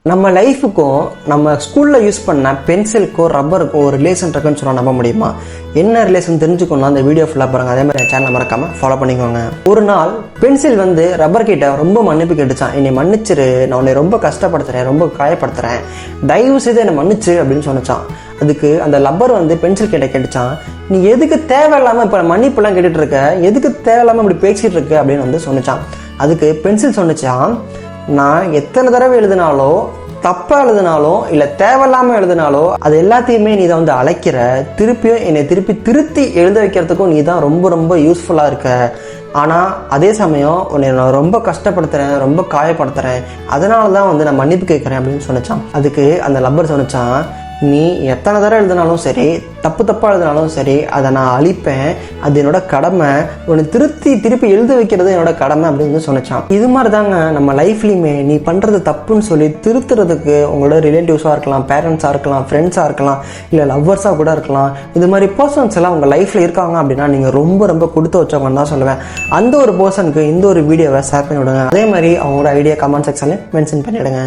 நம்ம லைஃபுக்கும் நம்ம ஸ்கூலில் யூஸ் பண்ண பென்சிலுக்கும் ரப்பருக்கும் ஒரு ரிலேஷன் இருக்குன்னு சொன்னால் நம்ப முடியுமா? என்ன ரிலேஷன் தெரிஞ்சுக்கணும் அந்த வீடியோ ஃபுல்லாக பாருங்கள். அதே மாதிரி என் சேனலை மறக்காமல் ஃபாலோ பண்ணிக்கோங்க. ஒரு நாள் பென்சில் ரப்பர் கிட்ட ரொம்ப மன்னிப்பு கேட்டுச்சான். என்னை மன்னிச்சிரு, நான் உன்னை ரொம்ப கஷ்டப்படுத்துகிறேன், ரொம்ப காயப்படுத்துகிறேன், தயவு செய்து என்னை மன்னிச்சு அப்படின்னு சொன்னச்சான். அதுக்கு அந்த லப்பர் பென்சில் கிட்ட கேட்டுச்சான், நீ எதுக்கு தேவையில்லாமல் இப்போ மன்னிப்புலாம் கேட்டுட்டு இருக்க, எதுக்கு தேவையில்லாமல் இப்படி பேசிகிட்டு இருக்க அப்படின்னு சொன்னிச்சான். அதுக்கு பென்சில் சொன்னிச்சான், நான் எத்தனை தடவை எழுதினாலோ, தப்பாக எழுதினாலும் இல்லை தேவையில்லாமல் எழுதினாலோ அது எல்லாத்தையுமே நீ தான் அழைக்கிற, திருப்பியும் என்னை திருத்தி எழுத வைக்கிறதுக்கும் நீ தான் ரொம்ப ரொம்ப யூஸ்ஃபுல்லாக இருக்க. ஆனால் அதே சமயம் உன்னை நான் ரொம்ப கஷ்டப்படுத்துகிறேன், ரொம்ப காயப்படுத்துகிறேன், அதனால தான் நான் மன்னிப்பு கேட்குறேன் அப்படின்னு சொன்னிச்சான். அதுக்கு அந்த லப்பர் சொன்னிச்சான், நீ எத்தனை தடவை எழுதினாலும் சரி, தப்பாக எழுதினாலும் சரி, அதை நான் அழிப்பேன், அது என்னோட கடமை, உன்னை திருப்பி எழுத வைக்கிறது என்னோட கடமை அப்படின்னு சொன்னிச்சான். இது மாதிரி தாங்க நம்ம லைஃப்லையுமே நீ பண்ணுறது தப்புன்னு சொல்லி திருத்துறதுக்கு உங்களோட ரிலேட்டிவ்ஸாக இருக்கலாம், பேரண்ட்ஸாக இருக்கலாம், ஃப்ரெண்ட்ஸாக இருக்கலாம், இல்லை லவ்வர்ஸாக கூட இருக்கலாம். இது மாதிரி பர்சன்ஸ் எல்லாம் உங்கள் லைஃப்பில் இருக்காங்க அப்படின்னா நீங்கள் ரொம்ப ரொம்ப கொடுத்து வச்சவங்கன்னு தான் சொல்லுவேன். அந்த ஒரு பர்சனுக்கு இந்த ஒரு வீடியோவை ஷேர் பண்ணி விடுங்க. அதே மாதிரி அவங்களோட ஐடியா கமெண்ட் செக்ஷனில் மென்ஷன் பண்ணிவிடுங்க.